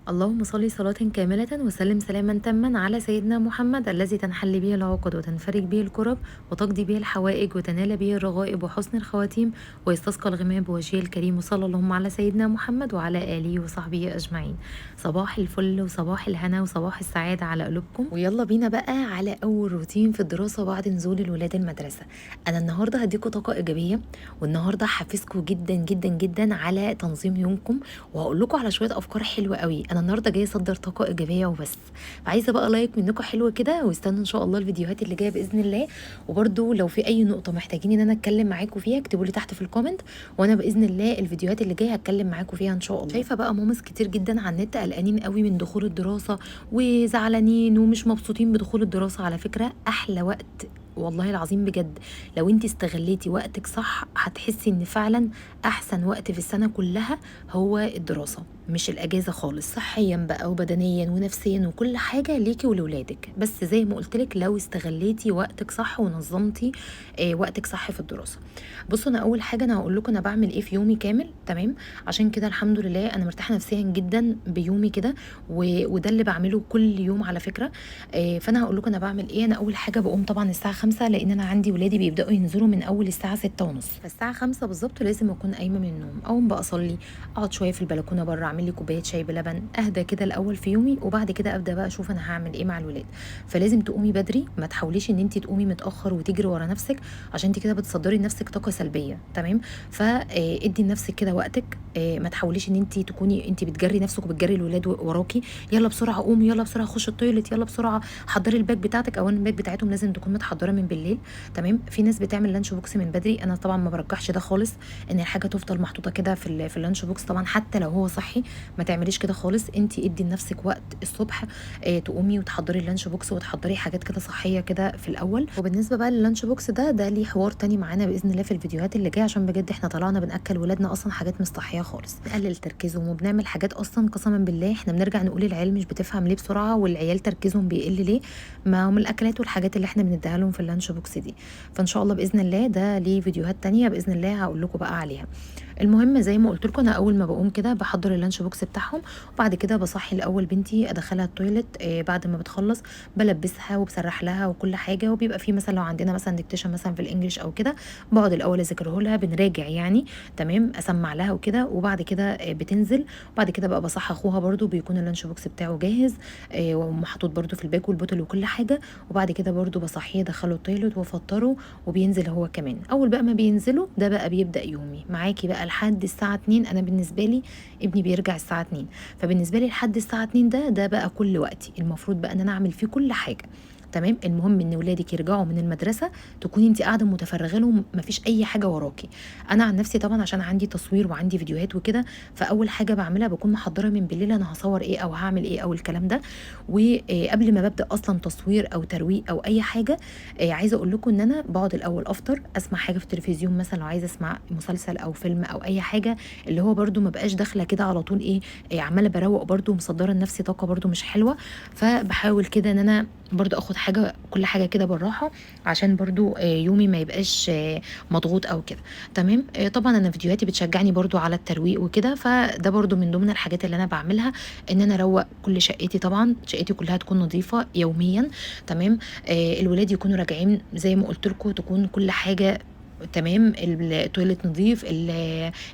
اللهم صل صلاة كاملة وسلم سلاما تاما على سيدنا محمد الذي تنحل به العقد وتنفرج به الكرب وتقضي به الحوائج وتنال به الرغائب وحسن الخواتيم ويستسقى الغمام بوجهه الكريم. وصلى اللهم على سيدنا محمد وعلى آله وصحبه أجمعين. صباح الفل وصباح الهنا وصباح السعادة على قلوبكم. ويلا بينا بقى على أول روتين في الدراسة بعد نزول الولاد المدرسة. أنا النهاردة هديكوا طاقة إيجابية، والنهاردة هحفزكوا جدا جدا جدا على تنظيم يومكم، وهقول لكم على شويه افكار حلوه قوي. انا النهارده جايه اصدر طاقه ايجابيه وبس، فعايزه بقى لايك منكم حلو كده، واستنوا ان شاء الله الفيديوهات اللي جايه باذن الله. وبرده لو في اي نقطه محتاجين ان انا اتكلم معاكم فيها اكتبوا لي تحت في الكومنت، وانا باذن الله الفيديوهات اللي جايه هتكلم معاكم فيها ان شاء الله. شايفه بقى مامس كتير جدا على النت قلقانين قوي من دخول الدراسه وزعلانين ومش مبسوطين بدخول الدراسه. على فكره احلى وقت والله العظيم بجد لو انت استغليتي وقتك صح هتحسي ان فعلا احسن وقت في السنه كلها هو الدراسه، مش الاجازه خالص، صحيا بقى وبدنيا ونفسيا وكل حاجه ليكي ولولادك. بس زي ما قلت لك لو استغليتي وقتك صح ونظمتي وقتك صح في الدراسه. بصوا، انا اول حاجه انا هقول لكم انا بعمل ايه في يومي كامل، تمام؟ عشان كده الحمد لله انا مرتاحه نفسيا جدا بيومي كده، وده اللي بعمله كل يوم على فكره. فانا هقول لكم انا بعمل ايه. انا اول حاجه بقوم طبعا الساعه 5، لان انا عندي ولادي بيبداوا ينزلوا من اول الساعه 6 ونص، فالساعه 5 بالظبط لازم اكون قايمه من النوم. اقوم بقى اصلي، اقعد شويه في البلكونه بره، اعمل لي كوبايه شاي بلبن، اهدى كده الاول في يومي، وبعد كده ابدا بقى اشوف انا هعمل ايه مع الولاد. فلازم تقومي بدري، ما تحاوليش ان انت تقومي متاخر وتجري ورا نفسك، عشان انت كده بتصدري لنفسك طاقه سلبيه، تمام؟ فادي لنفسك كده وقتك. ما تحاوليش ان انت تكوني انت بتجري نفسك وبتجري الولاد وراكي، يلا بسرعه قومي، يلا بسرعه خش التويليت، يلا بسرعه حضري الباك بتاعتك. اولا الباك بتاعتهم لازم تكون متحضره من بالليل، تمام؟ في ناس بتعمل لانش بوكس من بدري، انا طبعا ما برجحش ده خالص، ان الحاجه تفضل محطوطه كده في اللانش بوكس. طبعا حتى لو هو صحي ما تعمليش كده خالص. انت ادي لنفسك وقت الصبح تقومي وتحضري اللانش بوكس وتحضري حاجات كده صحيه كده في الاول. وبالنسبه بقى لللانش بوكس ده ليه حوار تاني معانا باذن الله في الفيديوهات اللي جايه، عشان بجد احنا طلعنا بناكل ولادنا اصلا حاجات مش صحيه خالص، نقلل تركيزهم وبنعمل حاجات اصلا قسما بالله احنا بنرجع نقول العيال مش بتفهم ليه بسرعه، والعيال تركيزهم بيقل ليه، ما هم الاكلات والحاجات اللي احنا بنديها لهم في اللانش بوكس دي. فان شاء الله باذن الله ده ليه فيديوهات تانية باذن الله هقول لكم بقى عليها. المهم زي ما قلت لكم انا اول ما بقوم كده بحضر اللانش بوكس بتاعهم، وبعد كده بصحي الاول بنتي ادخلها التويليت. بعد ما بتخلص بلبسها وبسرح لها وكل حاجه، وبيبقى في مثلا لو عندنا مثلا ديكتيشن مثلا في الانجليش او كده بقعد الاول اذاكره لها، بنراجع يعني، تمام؟ اسمع لها وكده، وبعد كده بتنزل. وبعد كده بقى بصحي اخوها برده بيكون اللانش بوكس بتاعه جاهز ومحطوط برده في الباك والبوتل وكل حاجه. وبعد كده برده بصحيه ادخله التويليت وافطره وبينزل هو كمان. اول بقى ما بينزلوا ده بقى بيبدا يومي معاكي بقى لحد الساعه 2. انا بالنسبه لي ابني بيرجع الساعه 2، فبالنسبه لي لحد الساعه 2 ده بقى كل وقتي المفروض بقى ان انا اعمل فيه كل حاجه، تمام؟ المهم ان ولادك يرجعوا من المدرسه تكوني انت قاعده متفرغه لهم، مفيش اي حاجه وراكي. انا عن نفسي طبعا عشان عندي تصوير وعندي فيديوهات وكده، فاول حاجه بعملها بكون محضره من بالليل انا هصور ايه او هعمل ايه او الكلام ده. وقبل ما ببدا اصلا تصوير او ترويق او اي حاجه، عايزه اقول لكم ان انا بقعد الاول افطر، اسمع حاجه في التلفزيون مثلا لو عايزه اسمع مسلسل او فيلم او اي حاجه، اللي هو برده ما بقاش داخله كده على طول ايه عماله بروق برده ومصدره لنفسي طاقه برده مش حلوه. فبحاول كده ان انا برضو اخد حاجه كل حاجه كده بالراحه، عشان برضو يومي ما يبقاش مضغوط او كده، تمام؟ طبعا انا فيديوهاتي بتشجعني برضو على الترويق وكده، فده برضو من ضمن الحاجات اللي انا بعملها، ان انا اروق كل شقتي. طبعا شقتي كلها تكون نظيفه يوميا، تمام؟ الولاد يكونوا راجعين زي ما قلت لكم تكون كل حاجه تمام، التويليت نظيف،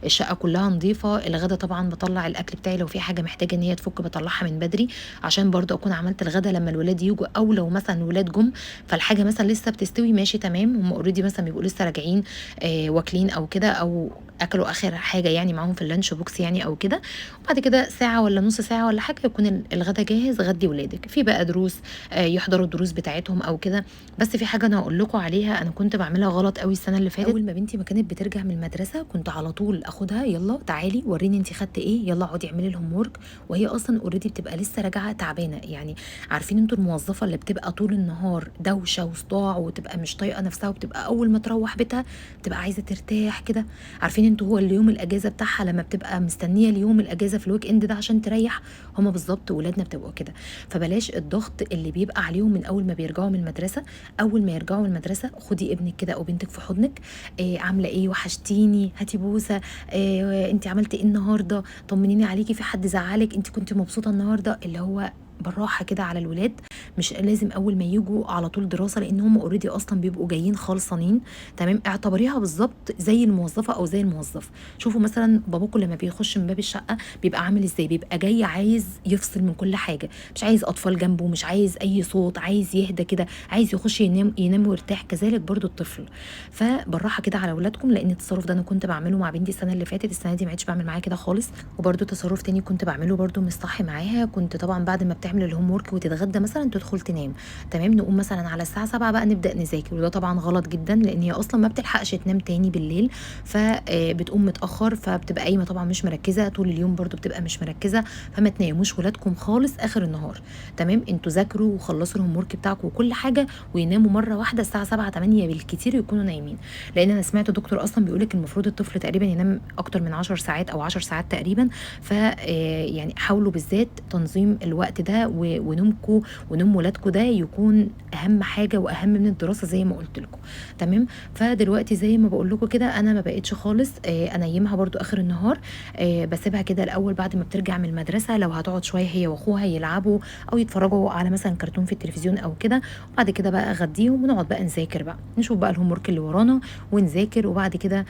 الشقه كلها نظيفه. الغدا طبعا بطلع الاكل بتاعي لو في حاجه محتاجه ان هي تفك بطلعها من بدري، عشان برضو اكون عملت الغدا لما الولاد يجوا، او لو مثلا الولاد جم فالحاجه مثلا لسه بتستوي، ماشي تمام، هم اوريدي مثلا بيبقوا لسه راجعين واكلين او كده، او اكلوا اخر حاجه يعني معاهم في اللانش بوكس يعني او كده. وبعد كده ساعه ولا نص ساعه ولا حاجه يكون الغدا جاهز، غدي ولادك في بقى دروس يحضروا الدروس بتاعتهم او كده. بس في حاجه انا هقول لكم عليها انا كنت بعملها غلط قوي السنه اللي فاتت. اول ما بنتي ما كانت بترجع من المدرسه كنت على طول اخدها، يلا تعالي وريني انت خدت ايه، يلا اقعدي اعملي الهوم ورك، وهي اصلا اوريدي بتبقى لسه راجعه تعبانه. يعني عارفين انتوا الموظفه اللي بتبقى طول النهار دوشه وصداع وتبقى مش طايقه نفسها، وبتبقى اول ما تروح بيتها بتبقى عايزه ترتاح كده. عارفين انتوا هو اليوم الاجازه بتاعها لما بتبقى مستنيه اليوم الاجازه في الويك اند ده عشان تريح، هما بالظبط ولادنا بتبقوا كده. فبلاش الضغط اللي بيبقى عليهم من اول ما بيرجعوا من المدرسه. اول ما يرجعوا من المدرسه خدي ابنك كده او بنتك في حضنك، عامله ايه، وحشتيني، هاتي بوسه، انت عملتي ايه النهارده، طمنيني عليكي، في حد زعلك، انت كنت مبسوطه النهارده، اللي هو بالراحه كده على الولاد. مش لازم اول ما يجوا على طول دراسه، لان هم اوريدي اصلا بيبقوا جايين خالصانين. تمام، اعتبريها بالظبط زي الموظفه او زي الموظف. شوفوا مثلا باباكم لما بيخش من باب الشقه بيبقى عامل ازاي، بيبقى جاي عايز يفصل من كل حاجه، مش عايز اطفال جنبه، مش عايز اي صوت، عايز يهدى كده، عايز يخش ينام ينام ويرتاح. كذلك برضو الطفل. فبالراحه كده على اولادكم، لان التصرف ده انا كنت بعمله مع بنتي السنه اللي فاتت، السنه دي ما عدتش بعمل معاها كده خالص. وبرضو تصرف تاني كنت بعمله برضو مش صح معاها، كنت طبعا بعد ما بتعمل الهوم ورك وتتغدى مثلا تدخل تنام. تمام، نقوم مثلا على الساعه 7 بقى نبدا نذاكر، وده طبعا غلط جدا، لان هي اصلا ما بتلحقش تنام تاني بالليل، فبتقوم متاخر، فبتبقى قايمه طبعا مش مركزه طول اليوم، برضو بتبقى مش مركزه. فما تناموش ولادكم خالص اخر النهار. تمام، انتوا ذاكروا وخلصوا الهوم ورك بتاعكم وكل حاجه، ويناموا مره واحده الساعه 7 8 بالكتير يكونوا نايمين. لان انا سمعت دكتور اصلا بيقولك المفروض الطفل تقريبا ينام اكتر من 10 ساعات او 10 ساعات تقريبا. ف يعني حاولوا بالذات تنظيم الوقت ده، ونومكم ونوم ولادكم ده يكون اهم حاجه واهم من الدراسه زي ما قلت لكم. تمام، فدلوقتي زي ما بقول لكم كده انا ما بقتش خالص انيمها برضو اخر النهار. بسيبها كده الاول بعد ما بترجع من المدرسه، لو هتقعد شويه هي واخوها يلعبوا او يتفرجوا على مثلا كرتون في التلفزيون او كده، وبعد كده بقى اغديهم ونقعد بقى نذاكر بقى، نشوف بقى الهوم ورك اللي ورانا ونذاكر. وبعد كده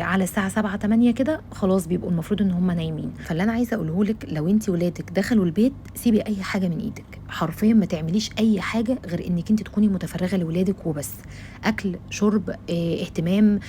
على الساعه 7 8 كده خلاص بيبقوا المفروض ان هم نايمين. فاللي انا عايزه اقوله لك، لو انت ولادك دخلوا البيت سيبي اي حاجه من ايدك، حرفيا ما تعمليش اي حاجه غير انك انت تكوني متفرغه لولادك وبس. اكل، شرب، اهتمام،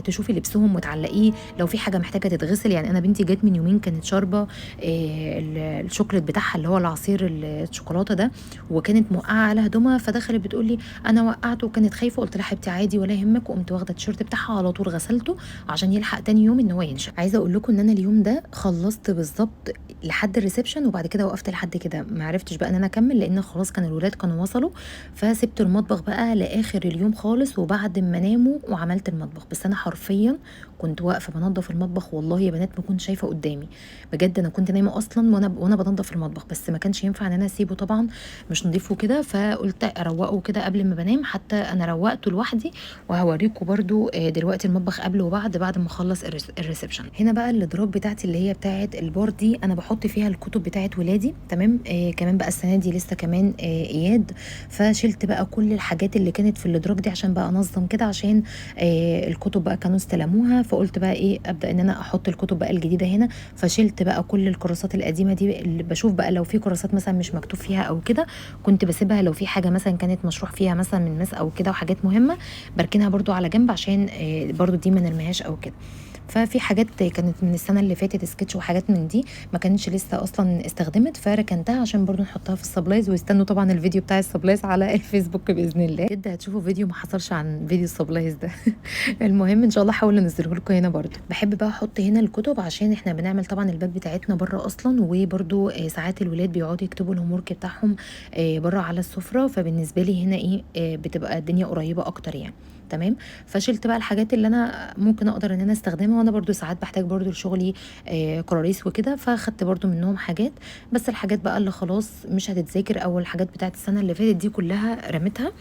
تشوفي لبسهم وتعلقيه، لو في حاجه محتاجه تتغسل. يعني انا بنتي جت من يومين كانت شاربه الشوكليت بتاعها اللي هو العصير الشوكولاته ده، وكانت موقعه على هدومها، فدخلت بتقول لي انا وقعته، وكانت خايفه. قلت لها حبيبتي عادي ولا يهمك، وقمت واخده التيشيرت بتاعها على طول غسلته عشان يلحق تاني يوم ان هو ينشف. عايزه اقول لكم ان انا اليوم ده خلصت بالظبط لحد الريسبشن، وبعد كده وقفت لحد كده، ما عرفتش بقى ان انا اكمل لان خلاص كان الولاد كانوا وصلوا. فسبت المطبخ بقى لاخر اليوم خالص، وبعد ما ناموا وعملت المطبخ. بس انا حرفيا كنت واقفه بنظف المطبخ، والله يا بنات ما كنت شايفه قدامي بجد. انا كنت نايمه اصلا وانا بنظف المطبخ، بس ما كانش ينفع ان انا اسيبه طبعا مش نضيفه كده، فقلت اروقه كده قبل ما بنام. حتى انا روقته لوحدي، وهوريكم برضو دلوقتي المطبخ قبل وبعد ما اخلص الريسبشن. هنا بقى الادراج بتاعتي اللي هي بتاعت البار دي، انا بحط فيها الكتب بتاعت ولادي. تمام، كمان بقى السنه دي لسه كمان اياد، فشلت بقى كل الحاجات اللي كانت في الادراج دي عشان بقى انظم كده، عشان الكتب بقى كانوا استلموها، فقلت بقى ايه ابدا ان انا احط الكتب بقى الجديده هنا. فشلت بقى كل الكراسات القديمه دي، اللي بشوف بقى لو في كراسات مثلا مش مكتوب فيها او كده كنت بسيبها، لو في حاجه مثلا كانت مشروح فيها مثلا من مس او كده وحاجات مهمه بركنها برضو على جنب، عشان برضو دي ما نرميهاش او كده. ففي حاجات كانت من السنه اللي فاتت سكتش وحاجات من دي ما كانتش لسه اصلا استخدمت، فركنتها عشان برضو نحطها في السبلايز. واستنوا طبعا الفيديو بتاع السبلايز على الفيسبوك باذن الله، بجد هتشوفوا فيديو ما حصلش عن فيديو السبلايز ده. المهم ان شاء الله احاول انزله لكم هنا. برضو بحب بقى احط هنا الكتب عشان احنا بنعمل طبعا الباب بتاعتنا بره اصلا، وبرضو ساعات الولاد بيقعدوا يكتبوا الهوم ورك بتاعهم بره على السفره، فبالنسبه لي هنا ايه بتبقى الدنيا قريبه اكتر يعني. تمام، فشلت بقى الحاجات اللي انا ممكن اقدر ان انا استخدمها، وانا برضو ساعات بحتاج برضو لشغلي كراريس وكده، فاخدت برضو منهم حاجات. بس الحاجات بقى اللي خلاص مش هتتذاكر او الحاجات بتاعت السنه اللي فاتت دي كلها رميتها.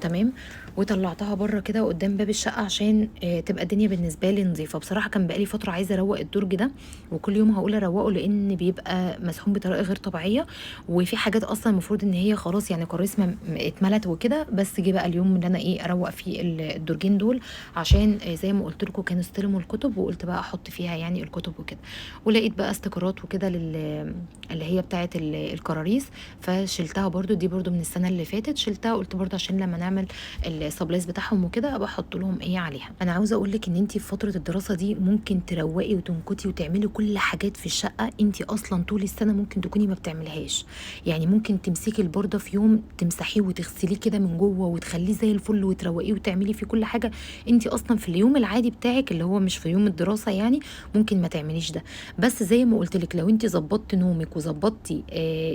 تمام، وطلعتها بره كده قدام باب الشقه عشان تبقى الدنيا بالنسبه لي نظيفه. بصراحه كان بقالي فتره عايزه اروق الدرج ده، وكل يوم هقول اروقه لان بيبقى مسحوم بطريقه غير طبيعيه، وفي حاجات اصلا المفروض ان هي خلاص يعني كراسي اتملت وكده. بس جه بقى اليوم اللي انا ايه اروق فيه الدرجين دول، عشان زي ما قلت لكم كانوا استلموا الكتب، وقلت بقى احط فيها يعني الكتب وكده. ولقيت بقى استيكرات وكده اللي هي بتاعه الكراريس، فشلتها برضو. دي برضو من السنه اللي فاتت شلتها، قلت برضو عشان لما نعمل السبلايز بتاعهم وكده ابقى احط لهم ايه عليها. انا عاوزه اقول لك ان انت في فتره الدراسه دي ممكن تروقي وتنكتي وتعملي كل حاجات في الشقه انت اصلا طول السنه ممكن تكوني ما بتعملهاش. يعني ممكن تمسكي البورده في يوم تمسحيه وتغسليه كده من جوه وتخليه زي الفل وتروقيه وتعملي فيه كل حاجه انت اصلا في اليوم العادي بتاعك اللي هو مش في يوم الدراسه يعني ممكن ما تعمليش ده. بس زي ما قلت لك لو انت ظبطتي نومك وظبطتي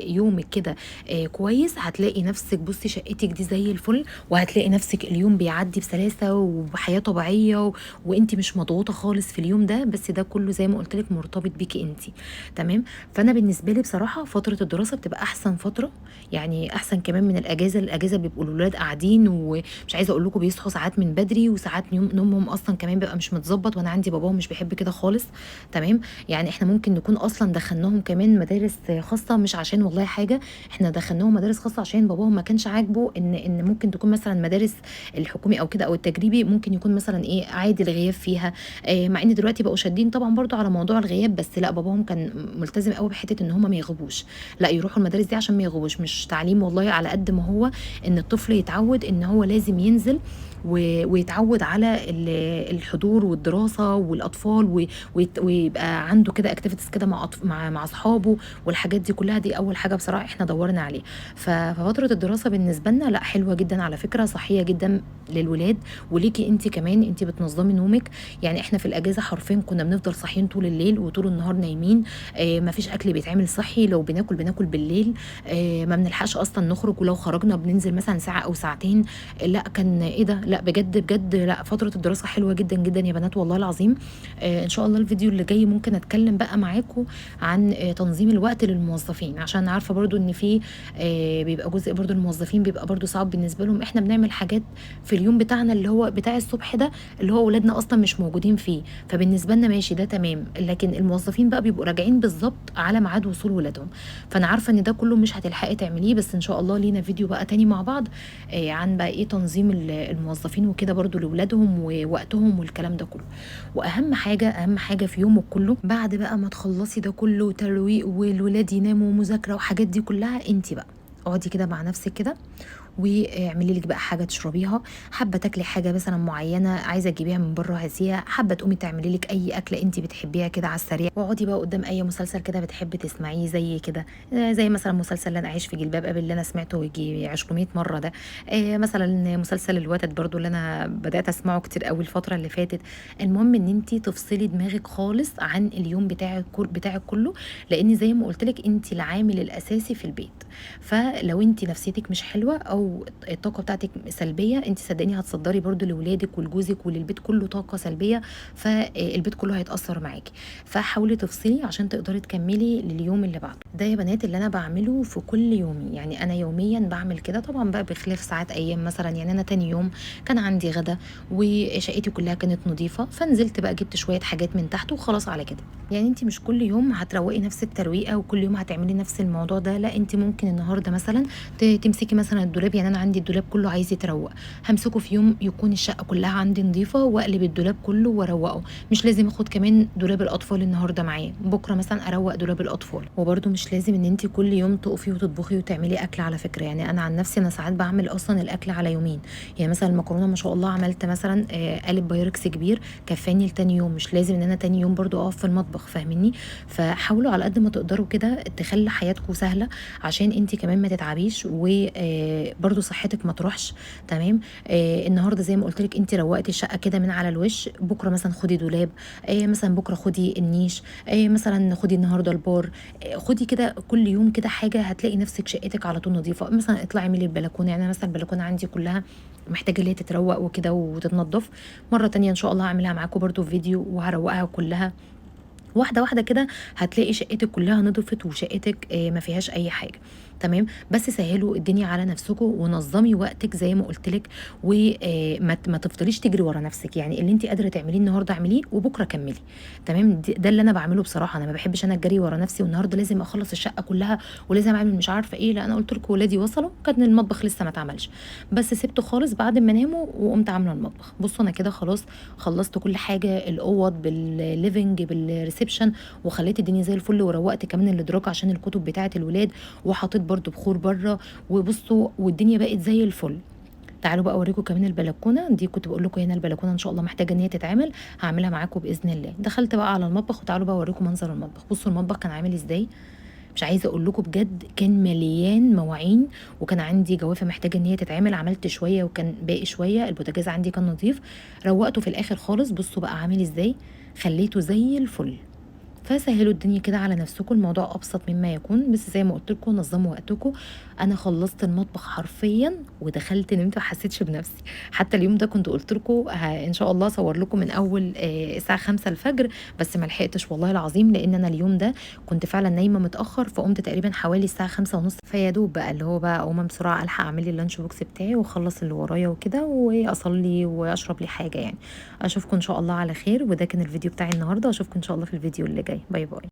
يومك كده كويس، هتلاقي نفسك بصي شقتك دي زي الفل، وهتلاقي نفسك اليوم بيعدي بسلاسه وبحياه طبيعيه وانت مش مضغوطه خالص في اليوم ده، بس ده كله زي ما قلت لك مرتبط بيكي انت. تمام. فانا بالنسبه لي بصراحه فتره الدراسه بتبقى احسن فتره، يعني احسن كمان من الاجازه. الاجازه بيبقوا الاولاد قاعدين، ومش عايزه اقول لكم بيصحوا ساعات من بدري، وساعات نومهم اصلا كمان بيبقى مش متظبط، وانا عندي باباهم مش بيحب كده خالص. تمام. يعني احنا ممكن نكون اصلا دخلناهم كمان مدارس خاصه، مش عشان والله حاجه، احنا دخلناهم مدارس خاصه عشان باباهم ما كانش عاجبه ان ممكن تكون مثلا مدارس الحكومي او كده او التجريبي ممكن يكون مثلا ايه عادي الغياب فيها. مع ان دلوقتي بقوا شادين طبعا برضو على موضوع الغياب، بس لا باباهم كان ملتزم قوي بحته ان هم ما يغيبوش، لا يروحوا المدارس دي عشان ما يغيبوش، مش تعليم والله على قد ما هو ان الطفل يتعود ان هو لازم ينزل ويتعود على الحضور والدراسه والاطفال ويبقى عنده كده اكتيفيتيز كده مع اصحابه والحاجات دي كلها. دي اول حاجه بصراحه احنا دورنا عليه. ففتره الدراسه بالنسبه لنا لا حلوه جدا على فكره، صحيه جدا للولاد وليكي انت كمان، انت بتنظمي نومك. يعني احنا في الاجازه حرفيا كنا بنفضل صاحيين طول الليل وطول النهار نايمين. ما فيش اكل بيتعمل صحي، لو بناكل بالليل. ما بنلحقش اصلا نخرج، ولو خرجنا بننزل مثلا ساعه او ساعتين. لا كان ايه ده، لا بجد بجد، لا فتره الدراسه حلوه جدا جدا يا بنات والله العظيم. ان شاء الله الفيديو اللي جاي ممكن اتكلم بقى معاكم عن تنظيم الوقت للموظفين، عشان عارفه برضو ان في بيبقى جزء برضو الموظفين بيبقى برضو صعب بالنسبه لهم. احنا بنعمل حاجات في اليوم بتاعنا اللي هو بتاع الصبح ده اللي هو اولادنا اصلا مش موجودين فيه، فبالنسبه لنا ماشي ده تمام، لكن الموظفين بقى بيبقوا راجعين بالظبط على ميعاد وصول ولادهم. فانا عارفه ان ده كله مش هتلحقي تعمليه، بس ان شاء الله لينا فيديو بقى تاني مع بعض عن بقى ايه تنظيم الموظفين وكده برضو لاولادهم ووقتهم والكلام ده كله. واهم حاجه اهم حاجه في يومك كله بعد بقى ما تخلصي ده كله ترويق والولاد يناموا ومذاكره وحاجات دي كلها، انت بقى اقعدي كده مع نفسك كده واعملي لك بقى حاجه تشربيها. حابه تاكلي حاجه مثلا معينه عايزه تجيبيها من بره هاتيها، حابه تقومي تعملي لك اي اكله انت بتحبيها كده على السريع، واقعدي بقى قدام اي مسلسل كده بتحبي تسمعيه زي كده. زي مثلا مسلسل اللي انا عايش في جلباب ابي اللي انا سمعته يجي 200 مره ده. مثلا مسلسل الوتد برضو اللي انا بدات اسمعه كتير قوي الفتره اللي فاتت. المهم ان انت تفصلي دماغك خالص عن اليوم بتاعك كله، لان زي ما قلت لك انت العامل الاساسي في البيت. فلو انت نفسيتك مش حلوه او الطاقه بتاعتك سلبيه، انت صدقيني هتصدري برضو لاولادك ولجوزك وللبيت كله طاقه سلبيه، فالبيت كله هيتاثر معاكي. فحاولي تفصلي عشان تقدري تكملي لليوم اللي بعده. ده يا بنات اللي انا بعمله في كل يومي، يعني انا يوميا بعمل كده طبعا بقى بخلاف ساعات ايام مثلا. يعني انا تاني يوم كان عندي غدا وشقتي كلها كانت نظيفه، فنزلت بقى جبت شويه حاجات من تحت وخلاص على كده. يعني انت مش كل يوم هتروقي نفس الترويقه وكل يوم هتعملي نفس الموضوع ده، لا انت ممكن النهارده مثلا تمسكي مثلا الدولاب. يعني انا عندي الدولاب كله عايز يتروق، همسكه في يوم يكون الشقه كلها عندي نظيفه واقلب الدولاب كله واروقه. مش لازم اخد كمان دولاب الاطفال النهارده معايا، بكره مثلا اروق دولاب الاطفال. وبرده مش لازم ان انت كل يوم تقفي وتطبخي وتعملي اكل على فكره. يعني انا عن نفسي انا ساعات بعمل اصلا الاكل على يومين. يعني مثلا المكرونه ما شاء الله عملت مثلا قالب بايركس كبير كفاني لتاني يوم، مش لازم ان انا تاني يوم برده اقف في المطبخ، فاهميني؟ فحاولوا على قد ما تقدروا كده تخلي حياتكم سهله عشان انت كمان ما تتعبيش وبرده صحتك ما تروحش. تمام. النهارده زي ما قلت لك انت روقتي الشقه كده من على الوش، بكره مثلا خدي دولاب، مثلا بكره خدي النيش، مثلا خدي النهارده البار. خدي كده كل يوم كده حاجه، هتلاقي نفسك شقتك على طول نظيفه. مثلا اطلعي اعملي البلكونه، يعني مثلا البلكونه عندي كلها محتاجه اللي هي تتروق وكده وتتنضف. مره تانية ان شاء الله هعملها معاكم برده في فيديو وهروقها كلها واحده واحده كده. هتلاقي شقتك كلها نضفت وشقتك ما فيهاش اي حاجه. تمام. بس سهلوا الدنيا على نفسكم ونظمي وقتك زي ما قلت لك، وما تفضليش تجري ورا نفسك. يعني اللي انت قادره تعمليه النهارده اعمليه وبكره كملي. تمام. ده اللي انا بعمله بصراحه. انا ما بحبش انا اجري ورا نفسي والنهارده لازم اخلص الشقه كلها ولازم اعمل مش عارفه ايه. لا انا قلت لكم ولادي وصلوا كان المطبخ لسه ما اتعملش، بس سبته خالص بعد ما ناموا وقمت عامله المطبخ. بصوا انا كده خلاص خلصت كل حاجه، الاوض بالليفنج بالريسبشن، وخليت الدنيا زي الفل، وروقت كمان الادراج عشان الكتب بتاعه الولاد، وحطيت برده بخور بره. وبصوا والدنيا بقت زي الفل. تعالوا بقى اوريكم كمان البلكونه دي، كنت بقول لكم هنا البلكونه ان شاء الله محتاجه ان هي تتعمل، هعملها معاكم باذن الله. دخلت بقى على المطبخ وتعالوا بقى اوريكم منظر المطبخ. بصوا المطبخ كان عامل ازاي، مش عايزه اقول لكم بجد كان مليان مواعين، وكان عندي جوافه محتاجه ان هي تتعمل، عملت شويه وكان باقي شويه. البوتاجاز عندي كان نظيف، روقته في الاخر خالص. بصوا بقى عامل ازاي، خليته زي الفل. فسهّلوا الدنيا كده على نفسكم، الموضوع أبسط مما يكون، بس زي ما قُلت لكم نظّموا وقتكم. أنا خلّصت المطبخ حرفيًا ودخلت نمت ما حسيتش بنفسي، حتى اليوم ده كنت قُلت لكم إن شاء الله أصوّر لكم من أول الساعة 5:00 بس ما لحقتش والله العظيم، لإن أنا اليوم ده كنت فعلًا نايمة متأخر، فقُمت تقريبًا حوالي الساعة 5:30، فيا دوب بقى اللي هو بقى أقوم بسرعة ألحق أعمل لي الlunch box بتاعي وأخلّص اللي ورايا وكده، وأصلّي وأشرب لي حاجة يعني. أشوفكم إن شاء الله على خير، وده كان الفيديو بتاعي النهارده، وأشوفكم إن شاء الله في الفيديو اللي جاي. باي باي.